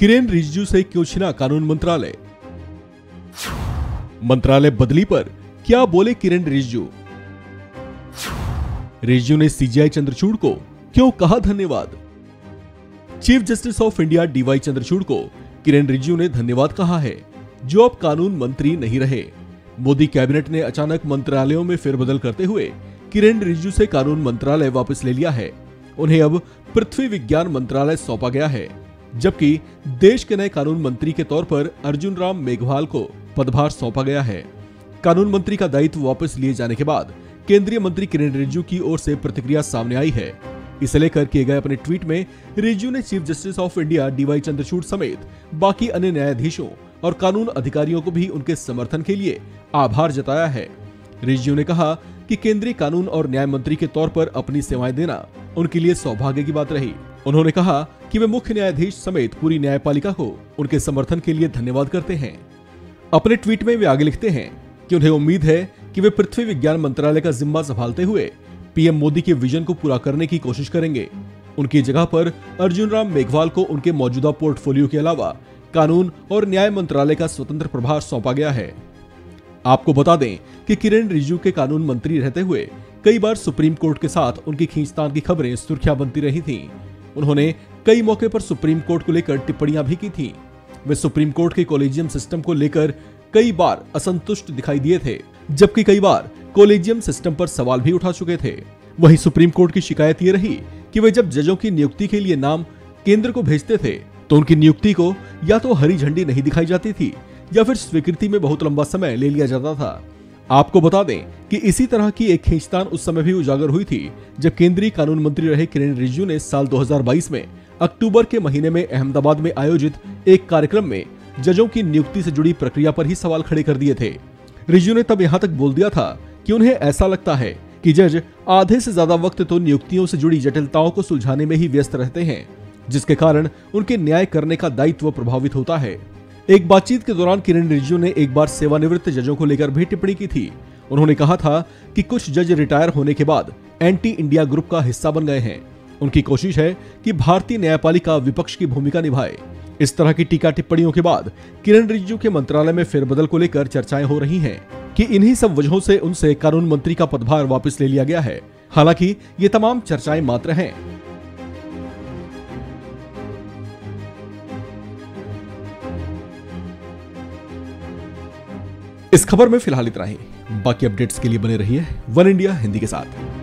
किरेन रिजिजू से क्यों छिना कानून मंत्रालय? मंत्रालय बदली पर क्या बोले किरेन रिजिजू? रिजिजू ने सीजीआई चंद्रचूड़ को क्यों कहा धन्यवाद? Chief justice of India D Y Chandrachud को किरेन रिजिजू ने धन्यवाद कहा है, जो अब कानून मंत्री नहीं रहे। मोदी कैबिनेट ने अचानक मंत्रालयों में फेरबदल करते हुए किरेन रिजिजू से कानून मंत्रालय वापस ले लिया है। उन्हें अब पृथ्वी विज्ञान मंत्रालय सौंपा गया है, जबकि देश के नए कानून मंत्री के तौर पर अर्जुन राम मेघवाल को पदभार सौंपा गया है। कानून मंत्री का दायित्व वापस लिए जाने के बाद केंद्रीय मंत्री किरेन रिजिजू की ओर से प्रतिक्रिया सामने आई है। इसे लेकर किए गए अपने ट्वीट में रिजिजू ने chief justice of India D Y Chandrachud समेत बाकी अन्य न्यायाधीशों और कानून अधिकारियों को भी उनके समर्थन के लिए आभार जताया है। रिजिजू ने कहा कि केंद्रीय कानून और न्याय मंत्री के तौर पर अपनी सेवाएं देना उनके लिए सौभाग्य की बात रही। उन्होंने कहा कि वे मुख्य न्यायाधीश समेत पूरी न्यायपालिका को उनके समर्थन के लिए धन्यवाद करते हैं। अपने ट्वीट में वे आगे लिखते हैं कि उन्हें उम्मीद है कि वे पृथ्वी विज्ञान मंत्रालय का जिम्मा संभालते हुए पीएम मोदी के विजन को पूरा करने की कोशिश करेंगे। उनकी जगह पर अर्जुन राम मेघवाल को उनके मौजूदा पोर्टफोलियो के अलावा कानून और न्याय मंत्रालय का स्वतंत्र प्रभार सौंपा गया है। आपको बता दें कि किरेन रिजिजू के कानून मंत्री रहते हुए कई बार सुप्रीम कोर्ट के साथ उनकी खींचतान की खबरें सुर्खियां बनती रही थीं। उन्होंने कई मौके पर सुप्रीम कोर्ट को लेकर टिप्पणियां भी की थीं। वे सुप्रीम कोर्ट के कॉलेजियम सिस्टम को लेकर कई बार असंतुष्ट दिखाई दिए थे, जबकि कई बार कॉलेजियम सिस्टम पर सवाल भी उठा चुके थे। वहीं सुप्रीम कोर्ट की शिकायत ये रही कि वे जब जजों की नियुक्ति के लिए नाम केंद्र को भेजते थे तो उनकी नियुक्ति को या तो हरी झंडी नहीं दिखाई जाती थी या फिर स्वीकृति में बहुत लंबा समय ले लिया जाता था। आपको बता दें कि इसी तरह की एक खींचतान उस समय भी उजागर हुई थी जब केंद्रीय कानून मंत्री रहे किरेन रिजिजू ने साल 2022 में अक्टूबर के महीने में अहमदाबाद में आयोजित एक कार्यक्रम में जजों की नियुक्ति से जुड़ी प्रक्रिया पर ही सवाल खड़े कर दिए थे। रिजिजू ने तब यहां तक बोल दिया था कि उन्हें ऐसा लगता है कि जज आधे से ज्यादा वक्त तो नियुक्तियों से जुड़ी जटिलताओं को सुलझाने में ही व्यस्त रहते हैं, जिसके कारण उनके न्याय करने का दायित्व प्रभावित होता है। एक बातचीत के दौरान किरेन रिजिजू ने एक बार सेवानिवृत्त जजों को लेकर भी टिप्पणी की थी। उन्होंने कहा था कि कुछ जज रिटायर होने के बाद एंटी इंडिया ग्रुप का हिस्सा बन गए हैं। उनकी कोशिश है कि भारतीय न्यायपालिका विपक्ष की भूमिका निभाए। इस तरह की टीका टिप्पणियों के बाद किरेन रिजिजू के मंत्रालय में फेरबदल को लेकर चर्चाएं हो रही हैं कि इन्हीं सब वजहों से उनसे कानून मंत्री का पदभार वापस ले लिया गया है। हालांकि ये तमाम चर्चाएं मात्र हैं। इस खबर में फिलहाल इतना ही। बाकी अपडेट्स के लिए बने रहिए वन इंडिया हिंदी के साथ।